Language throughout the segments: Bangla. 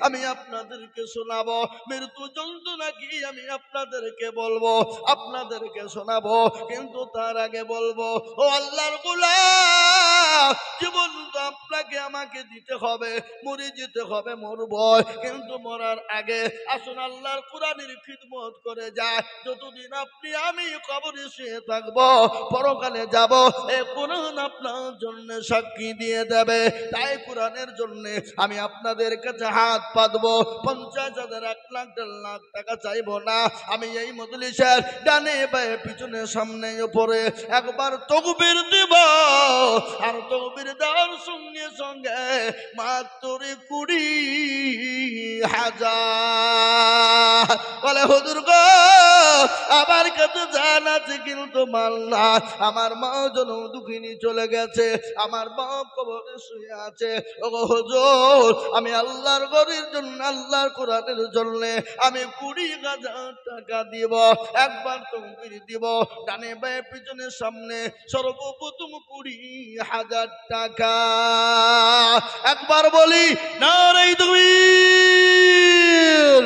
আমি আপনাদেরকে শোনাবো, মৃত্যু যন্ত্রণা কি আমি আপনাদেরকে বলবো, আপনাদেরকে শোনাবো। কিন্তু তার আগে বলবো, ও আল্লাহর গোলাম, জীবন তো আপনাকে আমাকে দিতে হবে, মরে যেতে হবে, মরব। কিন্তু মরার আগে আসুন আল্লাহর কোরআনের খিদমত করে যায়। যতদিন আপনি আমি কবরে শুয়ে থাকবো, পরকালে যাব, এই কোরআন আপনার জন্য সাক্ষী দিয়ে দেবে। তাই কোরআনের জন্য আমি আপনাদের কাছে হাত পাতবো। 50,000, 1 লাখ, 1.5 লাখ টাকা চাইবো না। আমি এই মজলিসের ডানে বায়ে পিছনে সামনে উপরে একবার তাকবীর দিব, আর তাকবীর দেওয়ার সঙ্গে সঙ্গে মাত্র 20,000 বলে হুজুর গো আমার কাছে জান আছে কিন্তু মাল না। আমার মা জন দুঃখিনী চলে গেছে, আমার বাপ কবরে শুয়ে আছে। ও হুজুর আমি আল্লাহর ঘরের জন্য, আল্লাহর কোরআনের জন্য আমি 20,000 টাকা দিব। একবার তাকবীর দিব, ডানে বায়ে পিছনে সামনে সর্বপ্রথম 20,000 টাকা। একবার বলি নারে তাকবীর।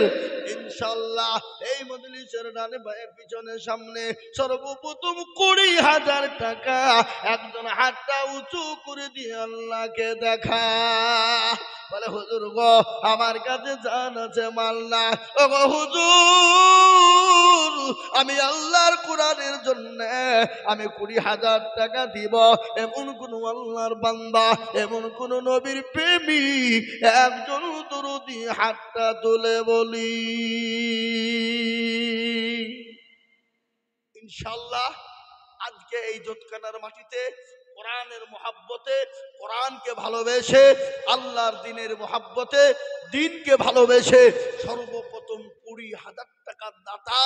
ইনশাআল্লাহ এই মজলিসের ডানে বায়ে পিছনে সামনে সর্বপ্রথম 20,000 টাকা। একজন হাতটা উঁচু করে দিয়ে আল্লাহকে দেখা, বলে হুজুর গো আমার কাছে জান আছে মাল না। ও গো হুজুর আমি আল্লাহর কোরআনের জন্য আমি 20,000 টাকা দিব। এমন কোন আল্লাহর বান্দা, এমন কোন নবীর প্রেমিক একজন দরুদি হাতটা তুলে বলি। ইনশাআল্লাহ আজকে এই জোতখানার মাটিতে কোরআনের মহাব্বতে, কোরআনকে ভালোবেসে, আল্লাহর দ্বীনের মহাব্বতে, দ্বীনকে ভালোবেসে সর্বপ্রথম 20,000 টাকার দাতা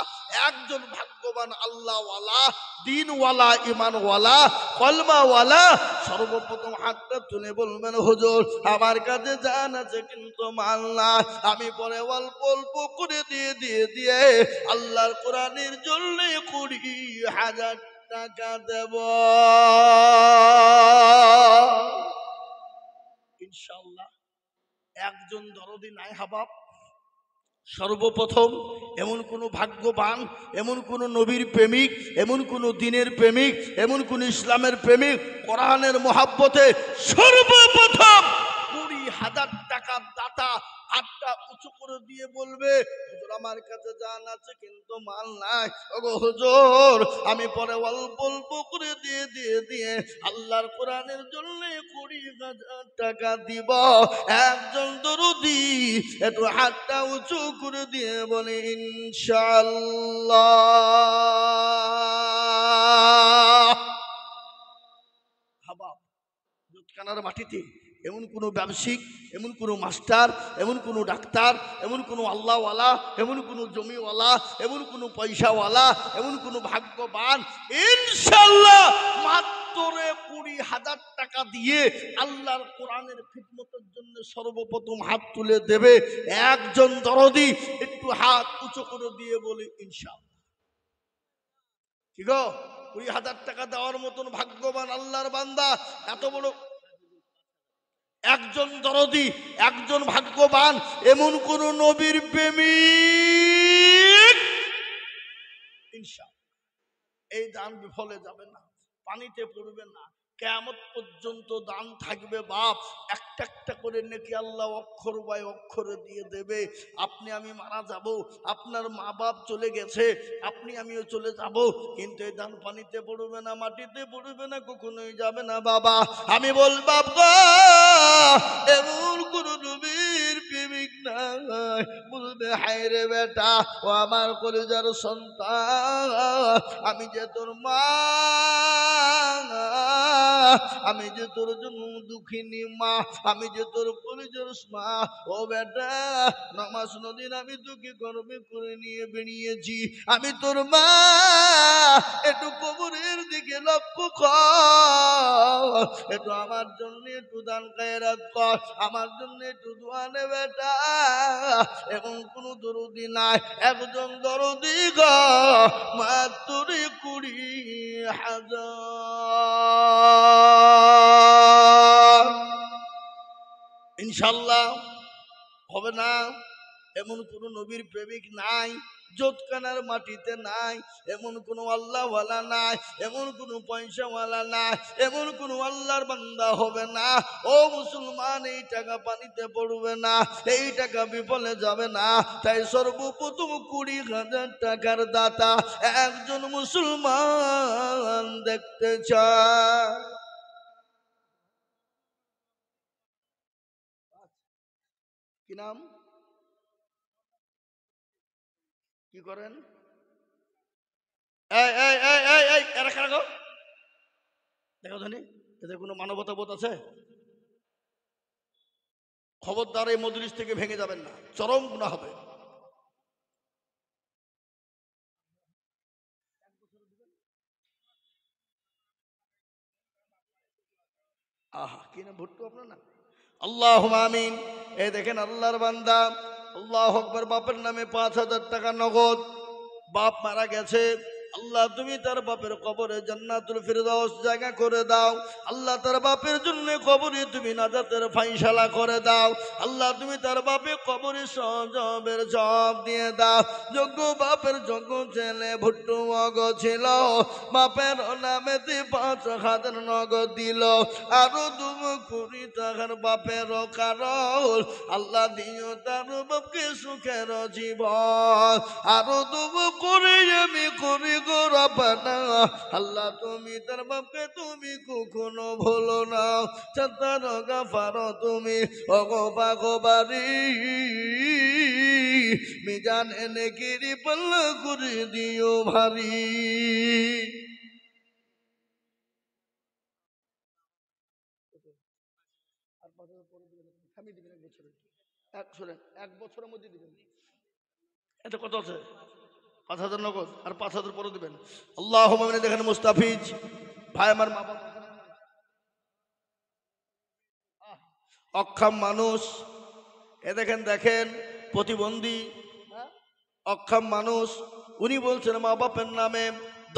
একজন ভাগ্যবান আল্লাহওয়ালা, দ্বীনওয়ালা, ঈমানওয়ালা, কলমাওয়ালা সর্বপ্রথম হাতটা তুলে বলবেন হুজুর আমার কাছে জান আছে কিন্তু মাল না। আমি পরে অল্প অল্প করে দিয়ে আল্লাহর কোরআনের জন্য 20,000 টাকা দেব ইনশাআল্লাহ। একজন দরদি নাই হাবাব। সর্বপ্রথম এমন কোন ভাগ্যবান, এমন কোন নবীর প্রেমিক, এমন কোন দ্বীনের প্রেমিক, এমন কোন ইসলামের প্রেমিক কোরআনের মহাব্বতে সর্বপ্রথম 20,000 টাকার দাতা হাতটা উঁচু করে দিয়ে বলবে হুজুর আমার কাছে জান আছে কিন্তু মাল নাই। ওগো হুজুর আমি পরে অল্প অল্প করে দিয়ে আল্লাহর কোরআনের জন্য 20,000 টাকা দিব। একজন দরদি একটু হাতটা উঁচু করে দিয়ে বলে ইনশাআল্লাহ। হাবাব জোতখানার মাটিতে এমন কোন ব্যবসায়িক, এমন কোন মাস্টার, এমন কোন ডাক্তার, এমন কোন আল্লাহওয়ালা, এমন কোন জমিওয়ালা, এমন কোন পয়সাওয়ালা, এমন কোন ভাগ্যবান ইনশাআল্লাহ মাত্র 20,000 টাকা দিয়ে আল্লাহর কোরআনের খিদমতের জন্য সর্বপ্রথম হাত তুলে দেবে। একজন দরদি একটু হাত উঁচু করে দিয়ে বলে ইনশাআল্লাহ। কি গো 20,000 টাকা দেওয়ার মতন ভাগ্যবান আল্লাহর বান্দা এত বড় একজন দরদি, একজন ভাগ্যবান, এমন কোন নবীর প্রেমিক ইনশাআল্লাহ এই দান বিফলে যাবে না, পানিতে পড়বে না। কিয়ামত পর্যন্ত দান থাকবে বাপ। একটা একটা করে নেকি আল্লাহ অক্ষর বাই অক্ষরে দিয়ে দেবে। আপনি আমি মারা যাব, আপনার মা বাপ চলে গেছে, আপনি আমিও চলে যাব, কিন্তু এই দান পানিতে পড়বে না, মাটিতে পড়বে না, কখনোই যাবে না বাবা। আমি বলবাব গো এমন কোন নবীর প্রেমিক নাই বলবে হায় রে বেটা ও আমার কলিজার সন্তান, আমি যে তোর মা, আমি যে তোর জন্য দুঃখিনী মা, আমি যে তোর কলিজার মা। ও বেটা নামাজ নদীন আমি তোকে গর্বে করে নিয়ে বেরিয়েছি, আমি তোর মা। একটু কবরের দিকে লক্ষ্য কর, একটু আমার জন্য একটু দান খায়রাত কর, আমার জন্য একটু দোয়া নে বেটা। এখন কোন দরদি নাই, একজন দরদি গো মাত্র 20,000 ইনশাআল্লাহ। হবে না। এমন কোন নবীর প্রেমিক নাই, জোতকানার মাটিতে নাই, এমন কোন আল্লাহওয়ালা নাই, এমন কোন পয়সাওয়ালা নাই, এমন কোন আল্লাহর বান্দা হবে না। ও মুসলমান, এই টাকা পানিতে পড়বে না, এই টাকা বিফলে যাবে না। তাই সর্বপ্রথম 20,000 টাকার দাতা একজন মুসলমান দেখতে চায়। কি নাম, কি করেন? এই এই এই এই এই এরা কারা গো? দেখো ধনী, এদের কোনো মানবতা বোধ আছে? খবরদার এই মজলিস থেকে ভেঙে যাবেন না, চরম গুনাহ হবে। আহা, কি না ভুট্টু আপনার না? আল্লাহ আমিন। এই দেখেন আল্লাহর বান্দা, আল্লাহ আকবার, বাপের নামে 5,000 টাকা নগদ। বাপ মারা গেছে, আল্লাহ তুমি তার বাপের কবরে জান্নাতুল ফিরদাউস জায়গা করে দাও। আল্লাহ তার বাপের জন্য কবরে তুমি নাজাতের ফাইসালা করে দাও। আল্লাহ তুমি তার বাপে কবরে সজবের জব দিয়ে দাও। যোগ্য বাপের যোগ্য ছেলে ভুট্টু মগ ছিল, বাপের নামেতে 5,000 নগদ দিল, আরো 2 টাকার বাপের কারণ আল্লাহ দিও তার বাপকে সুখের জীবন। আরো 2 করে আমি করি গো রব্বানা, আল্লাহ তুমি তার বাপকে তুমি কখনো ভুলো না। চাতার গাফার তুমি ওগো পাগবারি, মিজান এনে গিরি পাল্লা করে দিও ভারী। এক বছরের মধ্যে দিবেন। এটা কত আছে? 5,000 নগদ, আর 5,000 পরে দিবেন। আল্লাহ দেখেন মুস্তাফিজ ভাই, আমার মা বাবা অক্ষম মানুষ, এ দেখেন দেখেন প্রতিবন্ধী অক্ষম মানুষ, উনি বলছেন মা বাপের নামে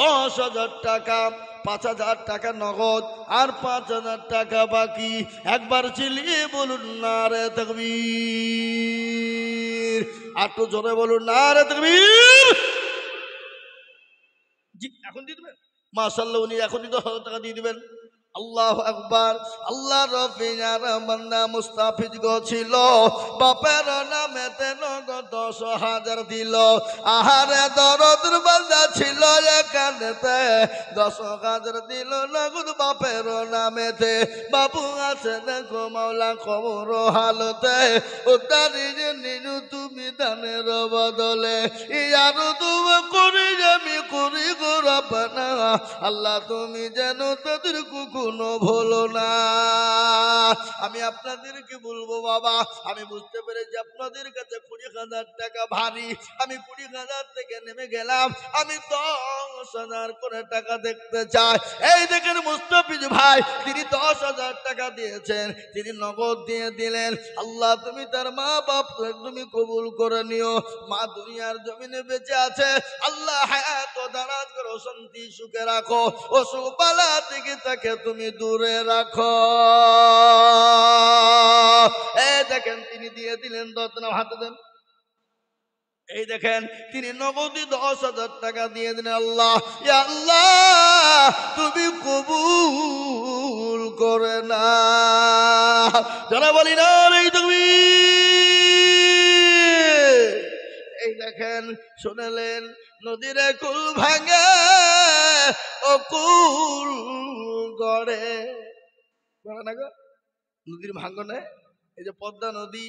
10,000 টাকা, 5,000 টাকা নগদ আর 5,000 টাকা বাকি। একবার চিল্লিয়ে বলুন নারে তাকবীর, আর তো জোরে বলুন নারে তাকবীর। জি, এখন দিয়ে দিবেন। মাশাআল্লাহ, উনি এখনই 10,000 টাকা দিয়ে দিবেন। আল্লাহ আকবার। আল্লাহ রফিয়ার বান্দা মুস্তাফিজ গো ছিল, বাপের নামেতে নগদ 10,000 দিল। আহারে দরদের বান্দা ছিল, এখানেতে 10,000 দিল নগদ বাপের নামেতে। বাবু আছে দেখো মাওলা কবর হালতে, ও তারি নিনু তুমি দানের বদলে, ইয়ারো তুমি করি আমি করি গো রব্বানা, আল্লাহ তুমি যেন তাদের কোনো ভুলো না। আমি আপনাদেরকে বলবো বাবা, আমি বুঝতে পেরেছি আপনাদের কাছে 20,000 টাকা ভারী। আমি 20,000 থেকে নেমে গেলাম, আমি 10,000 করে টাকা দেখতে চাই। এই দেখেন মুস্তাফিজ ভাই, তিনি 10,000 টাকা দিয়েছেন, তিনি নগদ দিয়ে দিলেন। আল্লাহ তুমি তার মা বাপ তুমি কবুল করে নিও। মা দুনিয়ার জমিনে বেঁচে আছে, আল্লাহ হায়াত ও দারাজ করো, শান্তি সুখে রাখো, অসুখ বালা থেকে তাকে তুমি দূরে রাখো। এই দেখেন তিনি দিয়ে দিলেন 10 না, হাতে দেন। এই দেখেন তিনি নগদী 10,000 টাকা দিয়ে দিলেন। আল্লাহ, ইয়া আল্লাহ তুমি কবুল করে না। যারা বলি না এই তুমি, এই দেখেন শুনলেন নদীর কুল ভাঙে ও কুল গড়ে, না গো নদীর ভাঙনে, এই যে পদ্মা নদী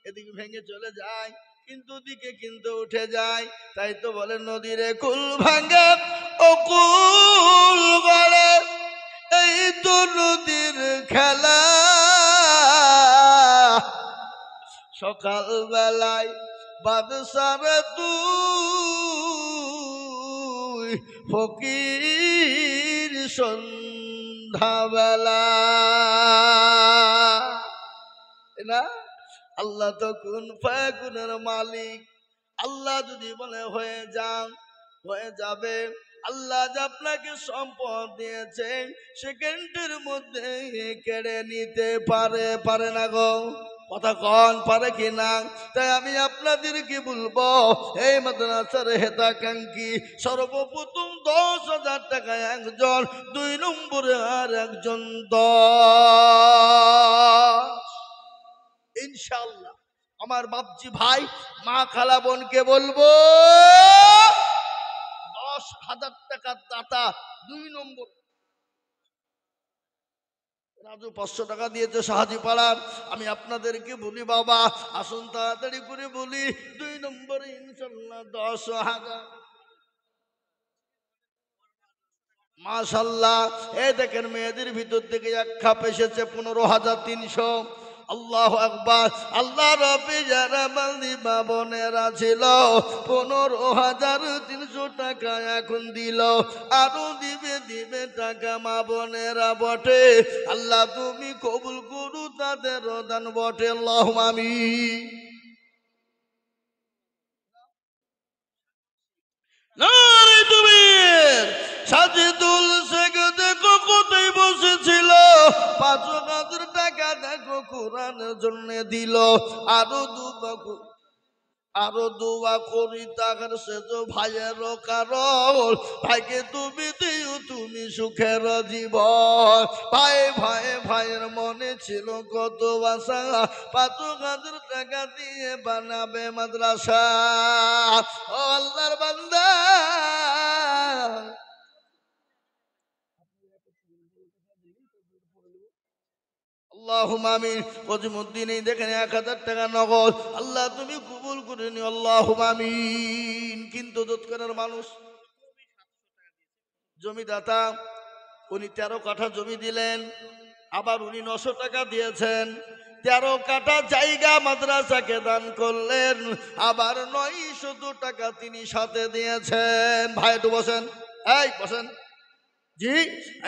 এদিকে ভেঙে চলে যায়, কিন্তু দিকে কিন্তু উঠে যায়। তাই তো বলে নদীর কুল ভাঙে ও কুল গড়ে, এই তো নদীর খেলা। সকাল বেলায় বাদশারে তুই ফকির সন্ধ্যাবেলা না। আল্লাহ তো কোন ফায়াকুনের মালিক, আল্লাহ যদি বলে হয়ে যান হয়ে যাবে। আল্লাহ যে আপনাকে সম্পদ দিয়েছেন, সেকেন্ডের মধ্যে কেড়ে নিতে পারে, পারে না গো? কথা কন পারে কি না? তাই আমি আপনাদেরকে বলবো, এই মাদ্রাসার হেতাকাঙ্ক্ষী সর্বপ্রথম 10,000 টাকা একজন, 2 নম্বরে আর একজন 10। ইনশাআল্লাহ আমার বাপজি ভাই মা খালা বোনকে বলবো 10,000 টাকার দাতা 2 নম্বর। রাজু 500 টাকা দিয়েছে সাহাজি পাড়ার। আমি আপনাদেরকে বলি বাবা আসুন তাড়াতাড়ি করে বলি 2 নম্বরে ইনশাআল্লাহ 10,000। মাশাআল্লাহ এই দেখেন মেয়েদের ভিতর থেকে এক খাপ এসেছে 15,300। আল্লাহু আকবার। আল্লাহ রব্বি যারা বান্দি বাবনেরা ছিল 15,300 টাকা এখন দিল, আরো দিবে টাকা মা বোনেরা বটে। আল্লাহ তুমি কবুল করু তাদের দান বটে, আল্লাহুম্মা আমিন। নারে তুমি সাজিদুল শেখ দেখো কোথায় বসেছিল, 5,000 টাকা দেখো কোরআনের জন্য দিল, আরো দোয়া করি তাহার সে তো ভাইয়ের কারণ, ভাইকে তুমি দিও তুমি সুখের জীবন। ভাইয়ের মনে ছিল কত আশা, 5,000 টাকা দিয়ে বানাবে মাদ্রাসা। ও আল্লাহর বান্দা আল্লাহুম্মা আমিন। কজিমউদ্দিন এই দেখেন 1,000 টাকা নগদ, আল্লাহ তুমি কবুল করে নিও, আল্লাহুম্মা আমিন। কিন্তু দোতকানের মানুষ জমিদাতা উনি 13 কাঠা জমি দিলেন, আবার উনি 900 টাকা দিয়েছেন, 13 কাঠা জায়গা মাদ্রাসাকে দান করলেন, আবার 900 টাকা তিনি সাথে দিয়েছেন। ভাই একটু বসেন, এই বসেন জি।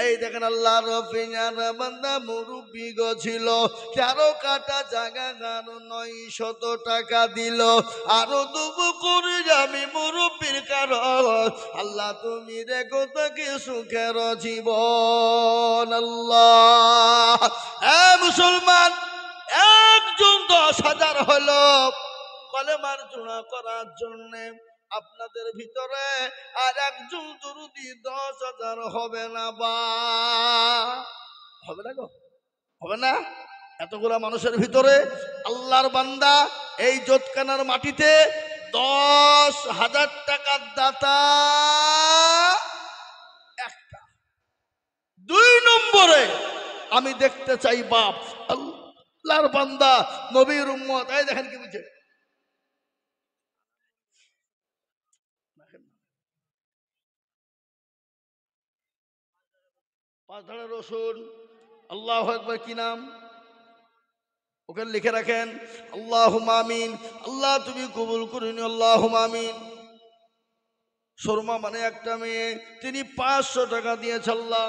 এই দেখেন আল্লাহ রফিয়ার বান্দা মুরব্বি গো ছিল, 13 কাঠা জায়গা গান 900 টাকা দিল, আরো দুবু করে আমি মুরব্বির কারণ, আল্লাহ তুমি রেখো তাকে সুখের জীবন। আল্লাহ মুসলমান একজন 10,000 হলো কলেমার জোড়া করার জন্যে, আপনাদের ভিতরে আর একজন দরুদি 10,000 হবে না বা হবে না গো, হবে না? এতগুলা মানুষের ভিতরে আল্লাহর বান্দা এই জোতকানার মাটিতে 10,000 টাকার দাতা একটা। 2 নম্বরে আমি দেখতে চাই বাপ আল্লাহর বান্দা নবীর উম্মত। এই দেখেন কি বুঝে পাঁচধারা রসুন। আল্লাহু আকবার। কি নাম ওখানে লিখে রাখেন, আল্লাহুম্মা আমিন। আল্লাহ তুমি কবুল করে নিও, আল্লাহুম্মা আমিন। শর্মা মানে একটা মেয়ে, তিনি 500 টাকা দিয়েছে আল্লাহ।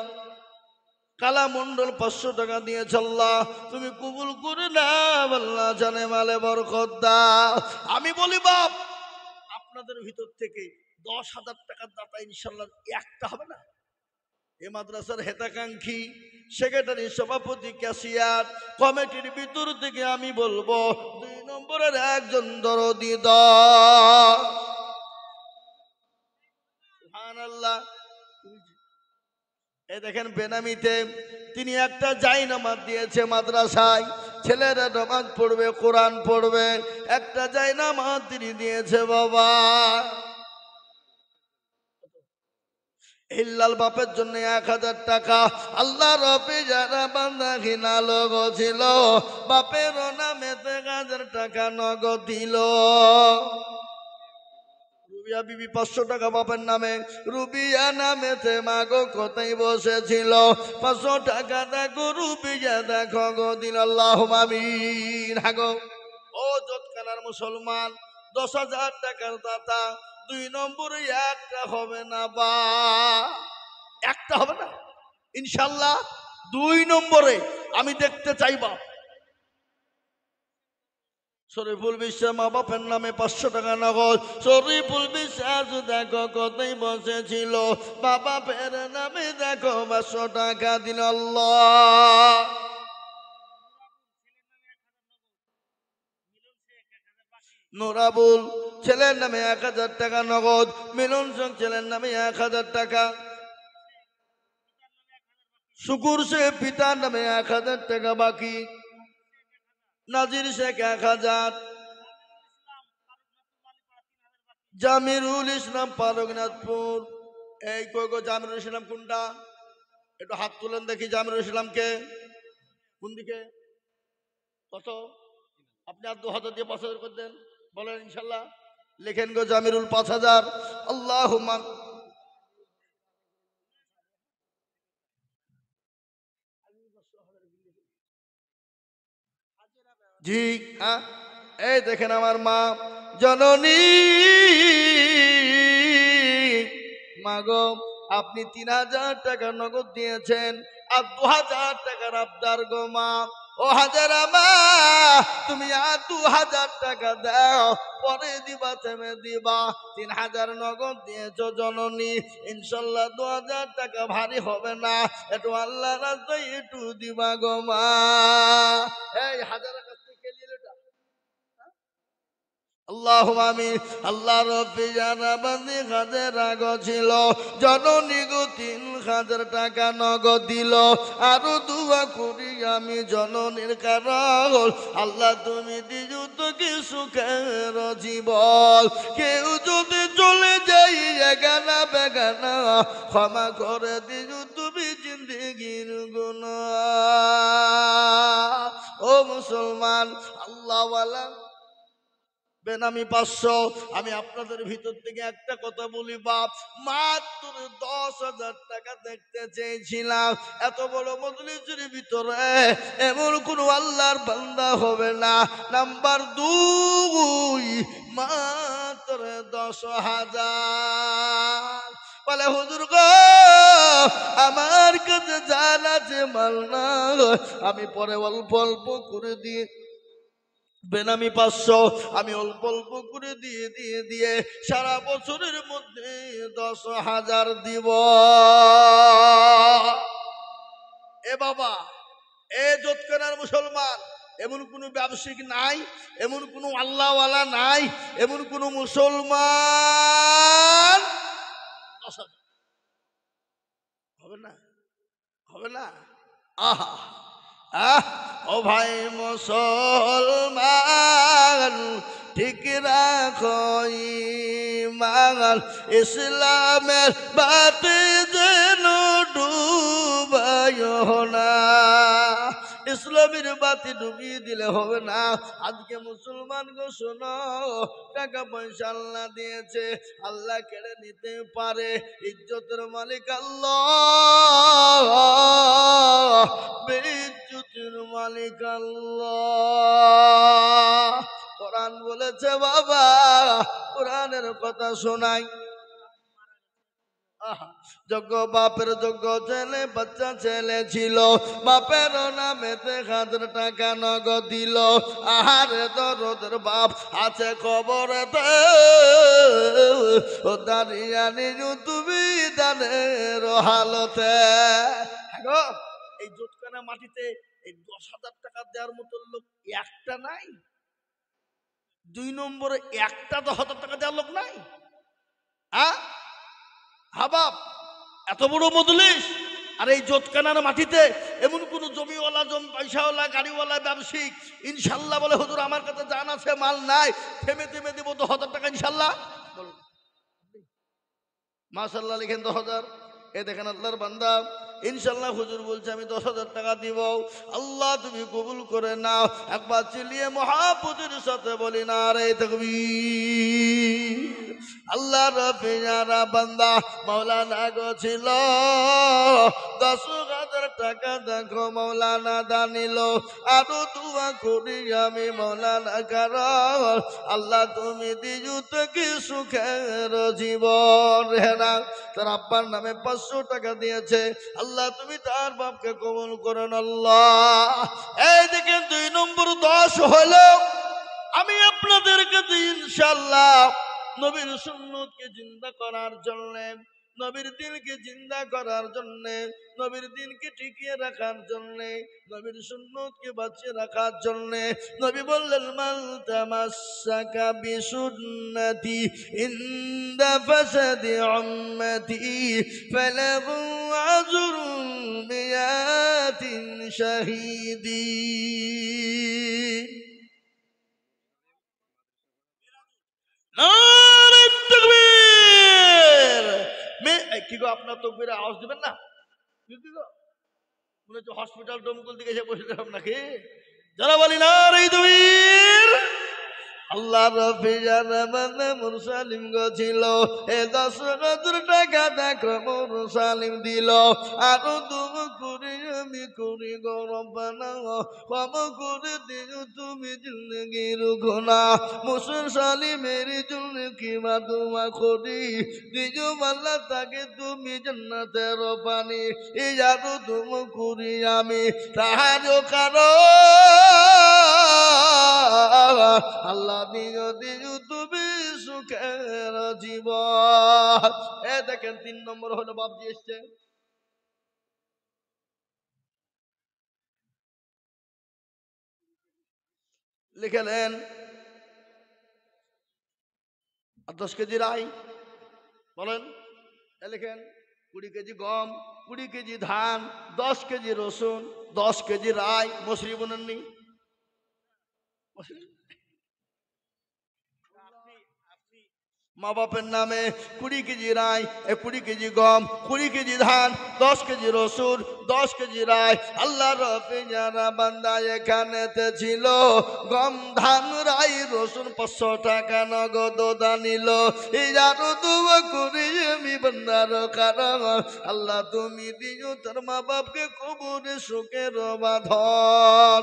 কালা মন্ডল 500 টাকা দিয়েছে আল্লাহ, তুমি কবুল করে নাও আল্লাহ, জানে মালে বরকত দাও। আমি বলি বাপ আপনাদের ভিতর থেকে 10,000 টাকার দাতা ইনশাআল্লাহ একটা হবে না? এ মাদ্রাসার হেতাকাঙ্ক্ষী সেক্রেটারি সভাপতি ক্যাশিয়ার কমিটির ভিতর থেকে আমি বলবো 2 নম্বরের একজন দরদি সুবহানাল্লাহ। এই দেখেন বেনামিতে তিনি একটা জায়নামাজ দিয়েছে মাদ্রাসায়, ছেলেরা নামাজ পড়বে কোরআন পড়বে, একটা জায়নামাজ তিনি দিয়েছে বাবা। হিল্লাল বাপের জন্য 1,000 টাকা। আল্লাহ রবি যারা বান্দা ঘিনা লোক ছিল, বাপের নামে 1,000 টাকা নগদ দিল। রুবিয়া বিবি 500 টাকা বাপের নামে, রুবিয়া নামেতে মাগো কোথায় বসেছিল, 500 টাকা দেখো রুবিয়া দেখো গো দিল, আল্লাহুম্মা আমিন। হাগো ও জোতকানার মুসলমান 10,000 টাকার দাতা 2 নম্বরে একটা হবে না বা একটা হবে না ইনশাআল্লাহ। 2 নম্বরে আমি দেখতে চাইবা শরীফুল বিশ্বাস মা বাপের নামে 500 টাকা নগদ। শরীফুল বিশ্বাস দেখো কোথায় বসেছিল, বাবা ফের নামে দেখো 500 টাকা দিল। আল্লাহ নোরাবুল ছেলের নামে 1000 টাকা নগদ, মিলন সিং ছেলের নামে 1000 টাকা, শুকুর শেখ পিতার নামে 1000 টাকা বাকি, নাজির শেখ 1000, জামিরুল ইসলাম পারগনাথপুর। এই কই গো জামিরুল ইসলাম কোনটা? একটু হাত তুলেন দেখি। জামিরুল ইসলামকে কোন দিকে? কত? আপনি আর 2000 দিয়ে 5000 করে দেন, বলেন ইনশাল্লাহ। লেখেন গো জামিরুল 5000। আল্লাহুম্মা জি। হ্যাঁ, এই দেখেন আমার মা জননী, মাগো আপনি 3000 টাকা নগদ দিয়েছেন আর 2000 টাকার আবদার গো মা। ও হাজারা মা, তুমি আর 2000 টাকা দাও, পরে দিবা থেমে দিবা। 3000 নগদ দিয়েছ জননী, ইনশাল্লাহ 2000 টাকা ভারী হবে না, একটু আল্লাহ রাস্তায় একটু দিবা গো মা। এই হাজারা কাছ থেকে নিয়ে এটা আল্লাহুম্মা আমিন। আল্লাহ রব্বি জানা বান্দি কাজে রাগ ছিল, জননী গো 3000 টাকা নগদ দিল। আরো দোয়া করি আমি জননীর কারণ, আল্লাহ তুমি দিজু তো কি সুখের জীবন। কেউ যদি চলে যাই এগানা বেগানা, ক্ষমা করে দিজু তুমি জিন্দেগির গুনাহ। ও মুসলমান আল্লাহওয়ালা বেনামি 500। আমি আপনাদের ভিতর থেকে একটা কথা বলি বাপ, মাত্র 10,000 টাকা দেখতে চেয়েছিলাম। এত বড় মজলিসের ভিতরে এমন কোন আল্লাহর বান্দা হবে না। নাম্বার 2, মাত্র 10,000। বলে হুজুর গো আমার কাছে জান আছে মাল না, আমি পরে অল্প অল্প করে দিয়ে বেনামি 500 আমি অল্প অল্প করে দিয়ে সারা বছরের মধ্যে 10,000 দিব। এ বাবা, এ যৎকানার মুসলমান, এমন কোন ব্যবসায়িক নাই, এমন কোন আল্লাহওয়ালা নাই, এমন কোন মুসলমান 10,000 হবে না, হবে না। আহা আহ, ও ভাই মুসলমান ঠিক রাখো ঈমান, ইসলামের বাতি যেন ডুবাইও না। ইসলামের বাতি ডুবিয়ে দিলে হবে না। আজকে মুসলমান গো শোনো, টাকা পয়সা আল্লাহ দিয়েছে, আল্লাহ কেড়ে নিতে পারে। ইজ্জতের মালিক আল্লাহ, বেইজ্জতের মালিক আল্লাহ। কোরআন বলেছে বাবা, কোরআনের কথা শোনাই। যোগ্য বাপের যোগ্য ছেলে বাচ্চা ছেলে ছিল, বাপের নামেতে 1000 টাকা নগদ দিল। আহারে দরদের বাপ আছে খবরেতে, ও দাঁড়িয়ে নিজু তুমি দানের হালতে। গো এই জোটকানা মাটিতে এই 10,000 টাকা দেওয়ার মতো লোক একটা নাই। 2 নম্বরে একটা 10,000 টাকা দেওয়ার লোক নাই। হাবাব এত বড় মজলিস, আর এই জোটকানার মাটিতে এমন কোন জমিওয়ালা, জমি পয়সাওয়ালা, গাড়িওয়ালা, ব্যবসায়িক ইনশাল্লাহ বলে হুজুর আমার কাছে জান আছে মাল নাই, থেমে থেমে দেবো 10,000 টাকা ইনশাল্লাহ। মাশাআল্লাহ লিখেন 10,000। এ দেখেন আল্লাহর বান্দা ইনশাল্লাহ হুজুর বলছে আমি 10,000 টাকা দিব। আল্লাহ তুমি কবুল করে নাও। একবার চিল্লিয়ে মহাব্বতের সাথে বলি না রে তাকবীর। আল্লাহ রফিয়ারা বান্দা মাওলানা গো ছিল 10,000 টাকা, দেখো মাওলানা দানিল। আরো দোয়া করি আমি মাওলানা কারণ, আল্লাহ তুমি দিজু তো কি সুখের জীবন। রেহনা তার আব্বার নামে 500 টাকা দিয়েছে, আল্লাহ তুমি তার বাপকে কবুল করেন আল্লাহ। এই দেখেন 2 নম্বর 10 হলো। আমি আপনাদের কাছে ইনশাআল্লাহ নবীর সুন্নতকে জিন্দা করার জন্য নবীর দিনকে জিন্দা করার জন্যে, নবীর দিনকে টিকিয়ে রাখার জন্যে, নবীর সুন্নতকে বাঁচিয়ে রাখার জন্যে নবী বললেন, মান তামাসসাকা বিসুন্নতি ইনদা ফাসাদি উম্মতি ফালাহু আজরুন মিয়াতিন শাহীদিন। নারে তাকবীর! কি গো, আপনার তকবীরে আওয়াজ দিবেন না? কি গো, মনে হচ্ছে হসপিটাল ডোমকুল দিকে এসে বসেছিলাম নাকি? যারা বলি নারে তাকবীর! আল্লাহ রফিজানে মুরসালিম গছিল, এ 10,000 টাকা দেখো মুরসালিম দিল, আরো তুমি করি আমি করি গরবানা, ক্ষম করে দিও তুমি জিন্দগির গুনাহ, মুরসালিমের জন্য কি মাদুয়া করি, দিও মাল্লা তাকে তুমি জান্নাতের পানি, এই আরো তুমি করি আমি তাহারও কারণ আল্লাহ দিও দিও তুমি সুখের জীবন। এ দেখেন 3 নম্বর হলো বাপজি এসছে, লিখেলেন 10 কেজি রাই, বলেন লিখেন 20 কেজি গম, 20 কেজি ধান, 10 কেজি রসুন, 10 কেজি রাই, মসুরি বোনেননি? মা বাপের নামে 20 কেজি রাই, 20 কেজি গম, 20 কেজি ধান, 10 কেজি রসুন, 10 কেজি রাই। আল্লাহ রফি যারা বান্দা এখানেতে ছিল, গম ধান রাই রসুন 500 টাকা নগদ দানিল, এই আরো দুয়া করি আমি বান্দার কারণ আল্লাহ তুমি দিও তার মা বাপকে কবরে সুখের বাঁধন।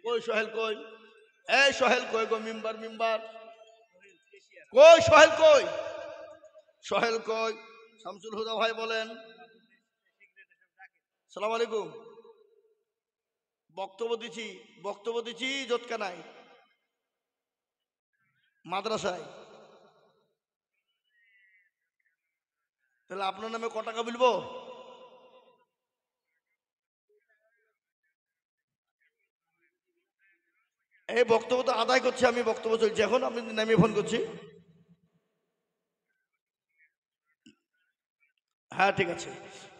কই সোহেল কই? এই সোহেল কই গো? মিম্বার মিম্বার কই? সোহেল কই? সোহেল কই? শামসুল হুদা ভাই বলেন। সালাম আলাইকুম। বক্তব্য দিচ্ছি জোতকানায় মাদ্রাসায়। তাহলে আপনার নামে ক টাকা বলবো? এই বক্তব্য তো আদায় করছি আমি, বক্তব্য চলছে এখন, আপনি নামিয়ে ফোন করছি। হ্যাঁ ঠিক আছে।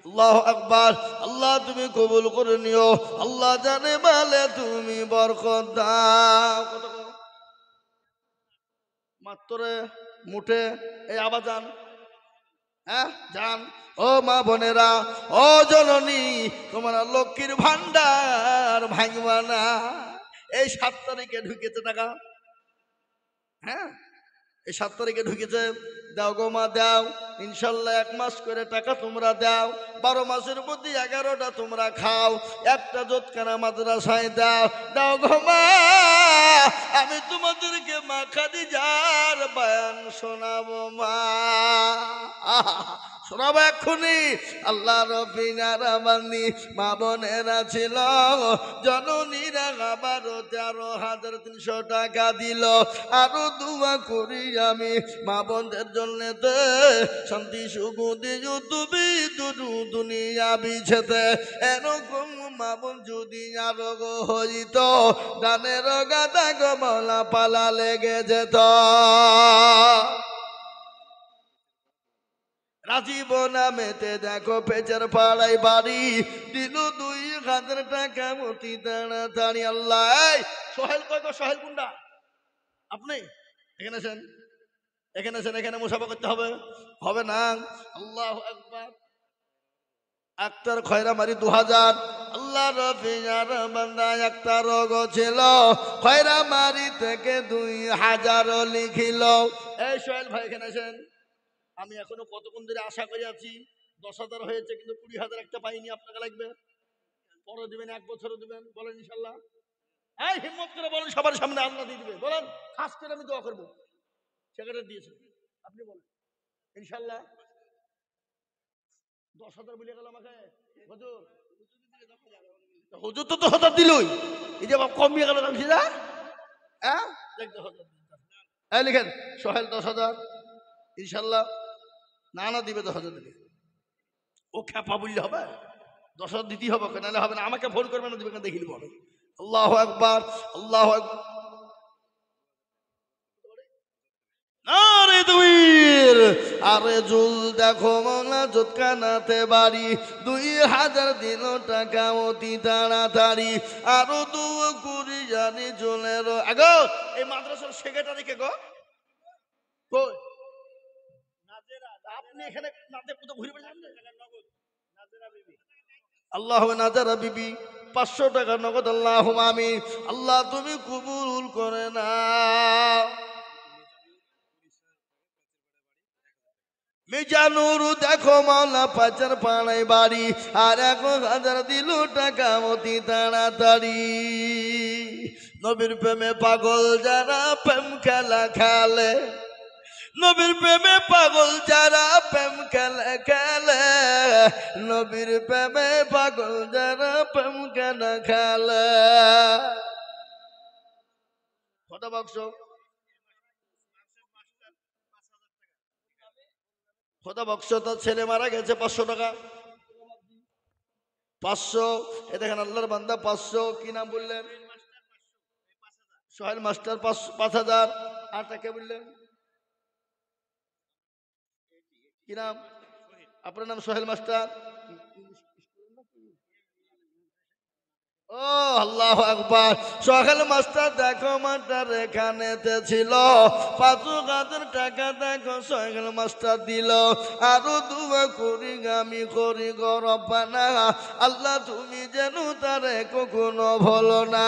আল্লাহু আকবার। আল্লাহ তুমি কবুল করে নিও, আল্লাহ জানে বলে তুমি বরকত দাও। কত মাত্র মুঠে? এই আবার যান, হ্যাঁ যান। ও মা বোনেরা, ও জননী, তোমার লক্ষ্মীর ভান্ডার ভাঙবা না। এই 7 তারিখে ঢুকেছে টাকা, হ্যাঁ এই 7 তারিখে ঢুকেছে, দাও গো মা দাও, ইনশাল্লাহ 1 মাস করে টাকা তোমরা দাও, 12 মাসের মধ্যে 11টা তোমরা খাও, একটা জোতখানা মাদ্রাসায় দাও, দাও গো মা, আমি তোমাদেরকে মা খাদিজার বয়ান শোনাবো মা, শোনাবো এক্ষুনি। আল্লাহ রফিনারা বান্দি মা বোনেরা ছিল, জননীরা আবার 13,300 টাকা দিল, আরো দুয়া করি আমি মা বোনদের জন্য, শান্তি সুখ দিও তুমি দুনিয়া বিছেতে, এরকম মা বোন যদি আরো হইত, দানের গাদা গমলা পালা লেগে যেত। রাজীব নামেতে দেখো পেচার পাড়ায় বাড়ি, দিল 2,000 টাকা মতি তাড়াতাড়ি। আল্লাহ সোহেল কই গো? সোহেল কুন্ডা? আপনি এখানে আছেন? এখানে আছেন, এখানে মুসাফা করতে হবে, হবে না? আল্লাহু আকবার। আক্তার খয়রামারি 2000। আল্লাহ রফিজার বান্দা আক্তার ছিল, খয়রামারি থেকে 2000 লিখিল। এই সোহেল ভাই এখানে আছেন? আমি এখনো কতক্ষণ ধরে আশা করে আছি, 10,000 হয়েছে কিন্তু 20,000 একটা পাইনি, আপনাকে লাগবে, পরে দিবেন, 1 বছরও দিবেন, বলেন ইনশাল্লাহ। এই হিম্মত করে বলেন, সবার সামনে আল্লাহ দিয়ে দিবে, বলেন খাস করে আমি দোয়া করবো। সেক্রেটারি দিয়েছেন, আপনি বলেন ইনশাল্লাহ। 10,000 বলে গেল আমাকে হুজুর, হুজুর তো 10,000 দিলই, এই যে কমিয়ে গেল, হ্যাঁ দেখতে এই লিখেন সোহেল 10,000 ইনশাল্লাহ। না না দিবে 10,000 দিবে। ও খ্যাপা বললে হবে? 10,000 দিতেই হবে, নাহলে হবে না। আমাকে ফোন করবে না, দিবে না, দেখিল বলে। আল্লাহু আকবার, আল্লাহু আকবার। আরে তুইর আরে জুল দেখো মনা জোৎকানাতে বাড়ি 2,000 দিল টাকা অতি তাড়াতাড়ি আরো 2 জানি জুলের আগো। এই মাদ্রাসার সেক্রেটারি কে গো? কই আপনি এখানে নাতে কোথাও ঘুরে বেড়ান? আল্লাহ নাজারা বিবি 500 টাকা নগদ। আল্লাহ আমিন। আল্লাহ তুমি কবুল করে না। মিজানুর দেখো মাওলা পাচার পাড়ায় বাড়ি আর 1,000 দিল টাকা অতি তাড়াতাড়ি। নবীর প্রেমে পাগল যারা প্রেম খেলা খেলে, নবীর প্রেমে পাগল যারা প্রেম খেলা খেলে, নবীর প্রেমে পাগল যারা প্রেম খেলা খেলে। কত বাক্স? খোদা বক্স তার ছেলে মারা গেছে 500 টাকা। 500 এ দেখেন আল্লাহর বান্দা 500। কি নাম বললেন? সোহেল মাস্টার 5,000। আর তাকে বললেন কি নাম? আপনার নাম সোহেল মাস্টার? ও আল্লাহু আকবার। সোহেল মাস্টার দেখো মাস্টার এখানেতে ছিল 5,000 টাকা দেখো সোহেল মাস্টার দিল। আরো দুয়া করি আমি করি গো রব্বানা, আল্লাহ তুমি যেন তারে কখনো ভুলো না।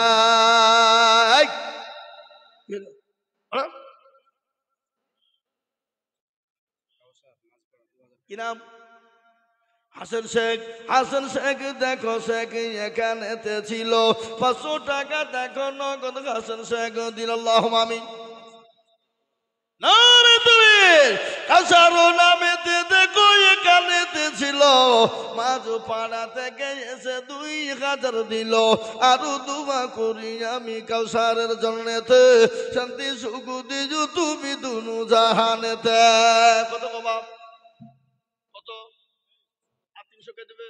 কি নাম? হাসান শেখ। হাসান শেখ দেখো শেখ এখানেতে ছিল 500 টাকা দেখো নগদ হাসান শেখ দিল। আল্লাহুম্মা আমিন। নারে তুমির কাসারো নামেতে দেখো এখানেতে ছিল মাঝ পাড়া থেকে এসে 2,000 দিল। আরো দুয়া করি আমি কাউসারের জন্যতে শান্তি সুখ দিজু তুমি দুনু জাহানেতে। কত বাবা? কত? 300 কে দেবে?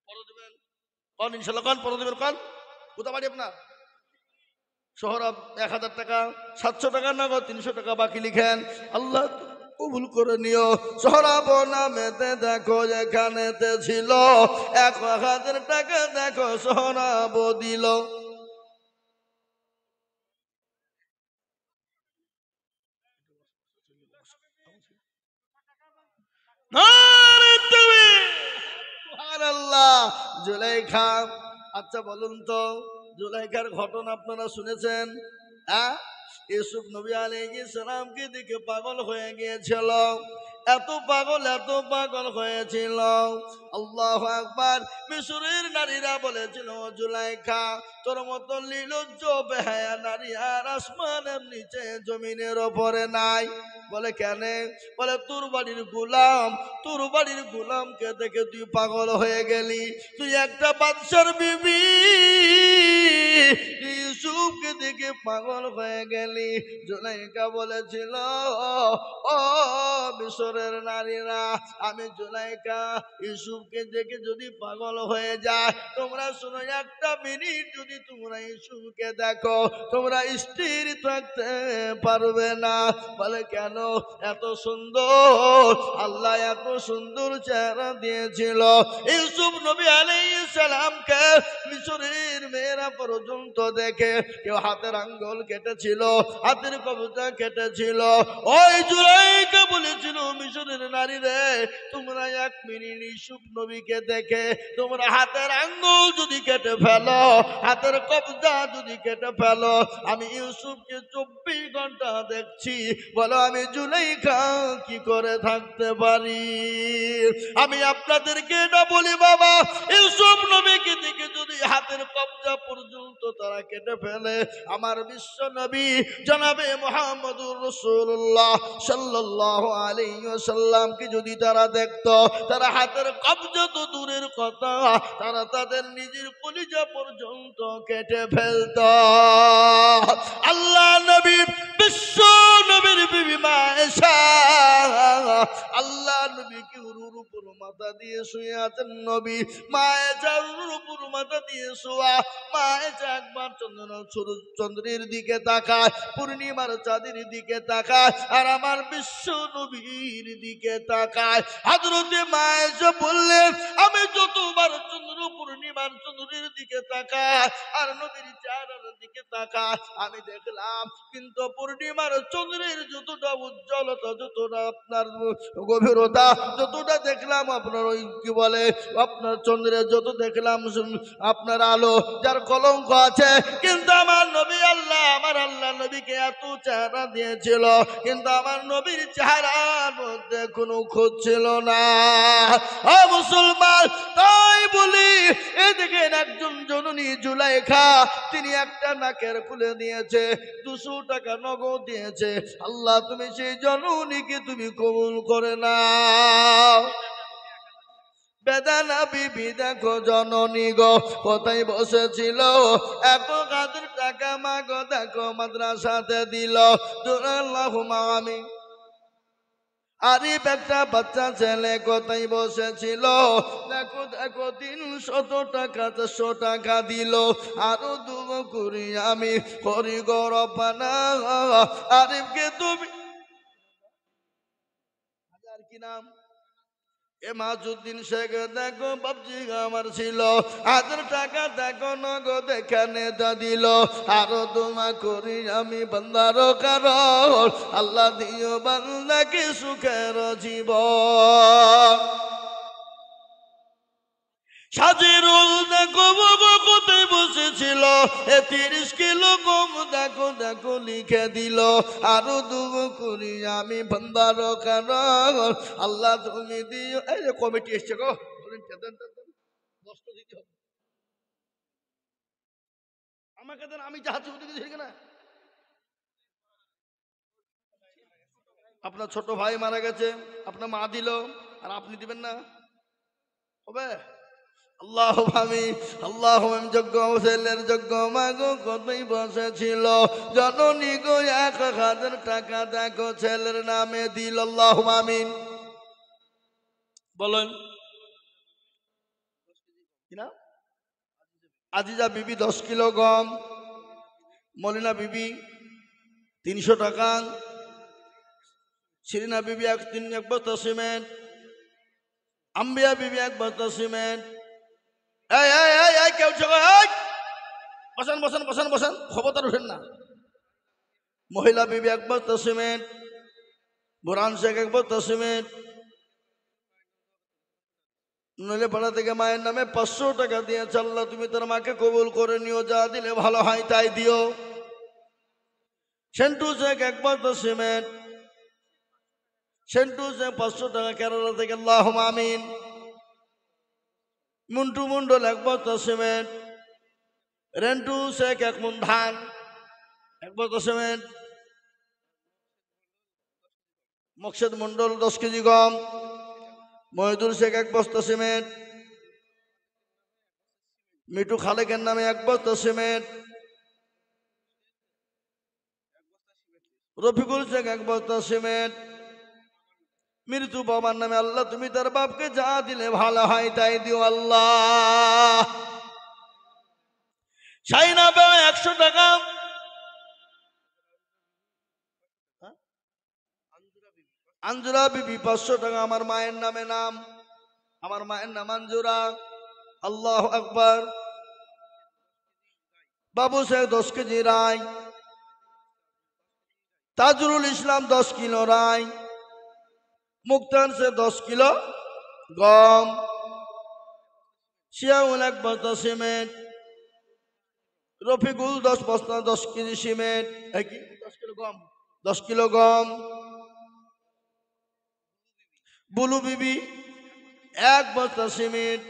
পরে দেবেন কোন? ইনশাল্লাহ কোন? পরে দেবেন কোন? কোথা বাড়ি আপনার? শহর 1,000 টাকা 700 টাকা নগদ 300 টাকা বাকি লিখেন। আল্লাহ কবুল করে নিও। সোহরাব নামেতে দেখো এখানেতে ছিল 1,000 টাকা দেখো সোহরাব দিল। সুবহানাল্লাহ। জুলাইখা, আচ্ছা বলুন তো জুলাইখার ঘটনা আপনারা শুনেছেন? হ্যাঁ, ইউসুফ নবী আলাইহিস সালামকে দেখে পাগল হয়ে গিয়েছিল। এত পাগল হয়েছিল। আল্লাহু আকবার। মিশরের নারীরা বলেছিল জুলাইখা তোর মতো নির্লজ্জ বেহায়া নারী আর আসমানের নিচে জমিনের ওপরে নাই। বলে কেন? বলে তোর বাড়ির গোলামকে দেখে তুই পাগল হয়ে গেলি। তুই একটা বাদশার বিবি ইউসুফকে দেখে পাগল হয়ে গেলি। জুলাইখা বলেছিল ও মিশরের নারীরা, আমি জুলাইখা ইউসুফকে দেখে যদি পাগল হয়ে যায়, তোমরা শোনো একটা মিনিট যদি তোমরা ইউসুফকে দেখো তোমরা স্থির থাকতে পারবে না। বলে কেন? এত সুন্দর, আল্লাহ এত সুন্দর চেহারা দিয়েছিল ইউসুফ নবী আলাইহিস সালামকে মিশরের মেয়েরা পর্যন্ত দেখে কেউ হাতের আঙ্গুল কেটেছিল, হাতের কবজা কেটেছিল। ওই জুলাইখা বলেছিল মিশরের নারী রে, তোমরা 1 মিনিট ইউসুফ নবীকে দেখে তোমরা হাতের আঙ্গুল যদি কেটে ফেলো, হাতের কবজা যদি কেটে ফেলো, আমি ইউসুফকে 24 ঘন্টা দেখছি। বলো আমি জুলাইখা কি করে থাকতে পারি? আমি আপনাদেরকে এটা বলি বাবা, ইউসুফ নবীকে দেখে যদি হাতের কবজা পর্যন্ত তারা কেটে ফেলে, আমার বিশ্ব নবী জনাবে মুহাম্মদুর রাসূলুল্লাহ সাল্লাল্লাহু আলাইহি ওয়াসাল্লামকে যদি তারা দেখতো, তারা হাতের কবজা তো দূরের কথা, তারা তাদের নিজের কলিজা পর্যন্ত কেটে ফেলতো। আল্লাহ নবী বিশ্ব নবী বিবি মা আয়েশা আল্লাহ নবীকে উরুর উপর মাথা দিয়ে শুয়ে আছেন নবী মা আয়েশা উরুর উপর মাথা দিয়ে শোয়া মা আয়েশা একবার চন্দ্রের দিকে তাকায় পূর্ণিমার চাঁদের দিকে তাকায় আর আমার বিশ্ব নবীর দিকে তাকায় হযরতে মা আয়েশা বললেন আমি যতবার চন্দ্র পূর্ণিমার চন্দ্রের দিকে তাকায় আর নবীর চেহারার দিকে তাকায় আমি দেখলাম কিন্তু পূর্ণিমার চন্দ্রের যতটা উজ্জ্বলতা যতটা আপনার গভীরতা যতটা দেখলাম আপনার ওই কি বলে আপনার চন্দ্রের যত দেখলাম আপনার আলো যার কলঙ্ক আছে কিন্তু আমার নবী আল্লাহ আমার আল্লাহ নবীকে এত চেহারা দিয়েছিল কিন্তু আমার নবীর চেহারার মধ্যে কোনো খোঁজ ছিল না মুসলমান তাই বলি এদিকে একজন জননী জুলাইখা তিনি একটা নাকের খুলে দিয়েছে 200 টাকা নগদ দিয়েছে আল্লাহ তুমি সেই জননীকে তুমি কবুল করে নাও বেদানা বিবি দেখো জননী গো কোথায় বসেছিল 1000 টাকা মাগো দেখো মাদ্রাসাতে দিল আল্লাহুম্মা আমিন আরিফ একটা বাচ্চা ছেলে কোথায় বসেছিল দেখো দেখো 300 টাকা 400 টাকা দিল আরো দুগো করি আমি করি গো রব্বানা আরিফকে তুমি হাজার কি নাম এমাজউদ্দিন শেখ দেখো বাবজি আমার ছিল 1000 টাকা দেখো নগদ এখানে দিল আরো দোয়া করি আমি বান্দার কারণ আল্লাহ দিও বান্দাকে সুখের জীবন সাজিরুল দেখো কোথায় বসেছিল 30 কিলো গম দেখো দেখো লিখে দিল আরো দুগো করি আমি বান্দার কারণ আল্লাহ তুমি দিও এই যে কমিটি এসছে গো কষ্ট দিতে হবে আমাকে দেন আমি চাচ্ছি না আপনার ছোট ভাই মারা গেছে আপনার মা দিল আর আপনি দিবেন না হবে আল্লাহ আমি আল্লাহ যোগ্য ছেলের যোগ্য মাগো কতই বসেছিল জননী গো 1000 টাকা দেখো ছেলের নামে দিল আল্লাহ আমিন বলেন কিনা আজিজা বিবি 10 কিলো গম মলিনা বিবি 300 টাকা শিরিনা বিবি 1 বস্তা সিমেন্ট আম্বিয়া বিবি 1 বস্তা সিমেন্ট এই এই এই এই কেউ বসান বসান বসান বসান খবরদার উঠেন না মহিলা বিবি 1 বস্তা সিমেন্ট বুরান শেখ 1 বস্তা সিমেন্ট নইলে পাড়া থেকে মায়ের নামে 500 টাকা দিয়েছে আল্লাহ তুমি তার মাকে কবুল করে নিও যা দিলে ভালো হয় তাই দিও সেন্টু শেখ 1 বস্তা সিমেন্ট সেন্টু শেখ 500 টাকা কেরালা থেকে আল্লাহুম্মা আমিন মুন্টু মন্ডল 1 বস্তা সিমেন্ট রেন্টু শেখ 1 মণ ধান 1 বস্তা সিমেন্ট মকসেদ মন্ডল 10 কেজি গম মহিদুল শেখ 1 বস্তা সিমেন্ট মিঠু খালেকের নামে 1 বস্তা সিমেন্ট রফিকুল শেখ 1 বস্তা সিমেন্ট মৃত্যু বাবার নামে আল্লাহ তুমি তার বাপকে যা দিলে ভালো হয় তাই দিও আল্লাহ শাইনা বে 100 টাকা আঞ্জুরা বিবি 500 টাকা আমার মায়ের নামে নাম আমার মায়ের নাম আঞ্জুরা আল্লাহু আকবার বাবু শেখ 10 কেজি রায় তাজরুল ইসলাম 10 কিলো রায় মুক্তার সে 10 কিলো গম শিয়াউল 1 বস্তা সিমেন্ট রফিকুল 10 বস্তা 10 কেজি সিমেন্ট 10 কিলো গম 10 কিলো গম বুলু বিবি 1 বস্তা সিমেন্ট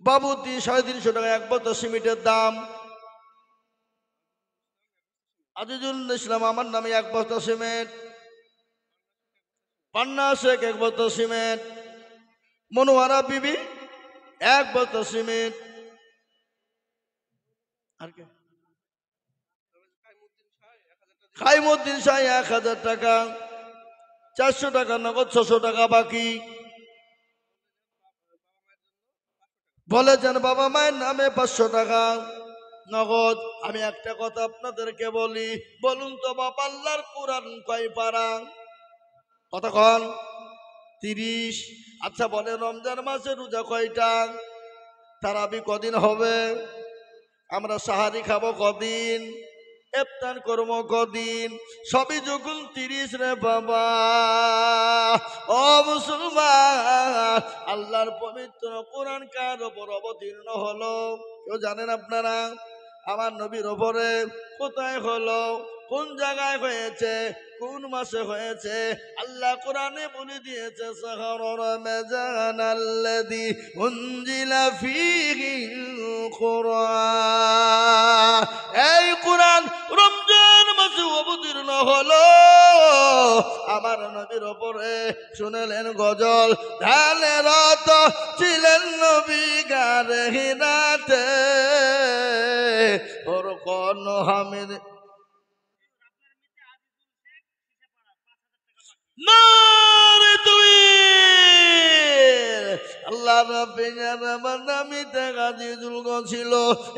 বাবুতি 350 টাকা 1 বস্তা সিমেন্টের দাম আজিজুল ইসলাম আমার নামে 1 বস্তা সিমেন্ট পান্না শেখ 1 বস্তা সিমেন্ট মনোয়ারা বিবি 1 বস্তা সিমেন্ট আর কে খাইমুদ্দিন শাহ 1000 টাকা, 400 টাকা নগদ, 600 টাকা বাকি। বলেছেন বাবা মায়ের নামে 500 টাকা নগদ। আমি একটা কথা আপনাদেরকে বলি, বলুন তো বাবা, আল্লাহর কোরআন কয় পারা? কতক্ষণ? 30। আচ্ছা বলে রমজান মাসে রোজা কয়টা? তারাবি কদিন হবে? আমরা সাহারি খাবো কদিন? ইফতার করবো কদিন? সবই যখন 30 রে বাবা। ও মুসলমান, আল্লাহর পবিত্র কোরআন কার উপর অবতীর্ণ হলো কেউ জানেন আপনারা? আমার নবীর উপরে। কোথায় হলো? কোন জায়গায় হয়েছে? কোন মাসে হয়েছে? আল্লাহ কোরআনে বলে দিয়েছে, শাহরুর রমজান আল্লাযী উনজিলা ফীহিল কুরআন। এই কোরআন রমজান মাসে অবতীর্ণ হলো আমার নবীর উপরে। শুনলেন গজল, ঢালে রত ছিলেন নবী গারে হিরাতে, ওর কোন হামিদ নারে তুইর। আল্লাহ রাব্বির নামিতে গাজীদুল ছিল।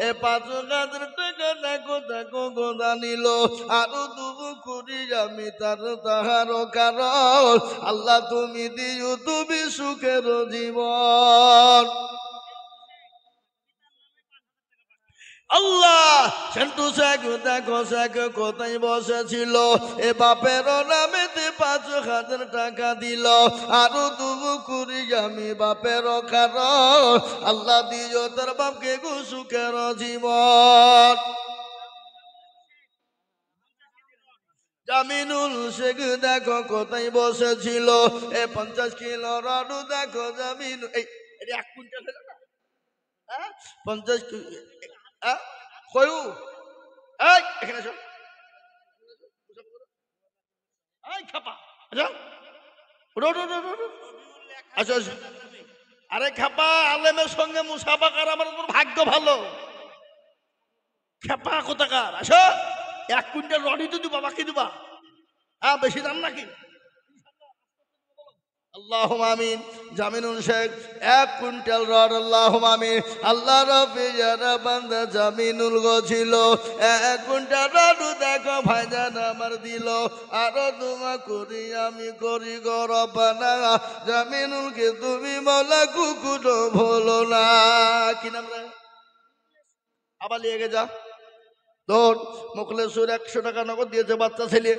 এ 5,000 টাকা দেখো দেখো গোদা নিল। আরো দুবু করি আমি তাহার কারণ। আল্লাহ তুমি দিও তুমি সুখের জীবন। আল্লাহ সেন্টু শেখ দেখো শেখ কোথায় বসেছিল। এ বাপের নামেতে 5,000 টাকা দিল। আরো দুবু করি আমি বাপের কারণ। আল্লাহ দিও তার বাপকে গো সুখের জীবন। জামিনুল শেখ দেখো কোথায় বসেছিল। এ 50 কিলো রাডু দেখো জামিন। এই 1 কুইন্টাল হলো না? 50 কয়ু? এই এখানে এসো। এই খাপা আচ্ছা, উঠো উঠো উঠো উঠো। আচ্ছা আচ্ছা। আরে খাপা, আলেমের সঙ্গে মুসাফা করা আমার তোর ভাগ্য ভালো। খেপা কোথাকার, আসো। 1 কুইন্টাল রডই তো দিবা, বাকি দিবা? হ্যাঁ, বেশি দাম নাকি? আল্লাহুম্মা আমিন। জামিনুল শেখ 1 কুইন্টাল রড, আল্লাহুম্মা আমিন। আল্লাহ রাব্বি যারা বান্দা জামিনুল ছিল 1 কুইন্টাল রড দেখো ভাইজান আমার দিল। আরো দোয়া করি আমি করি গো রব্বানা, জামিনুলকে তুমি মওলা কুকুরো ভুলো না। কি নাম রে? আবার নিয়ে গে যা। তোর মুখলেসুর 100 টাকা নগদ দিয়েছে বাচ্চা ছেলে।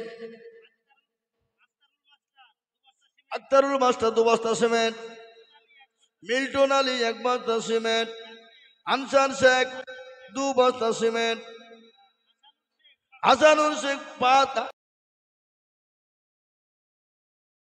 আক্তারুল মাস্টার 2 বস্তা সিমেন্ট। মিল্টন আলী 1 বস্তা সিমেন্ট। আনসার শেখ 2 বস্তা সিমেন্ট। হাসানুল শেখ 5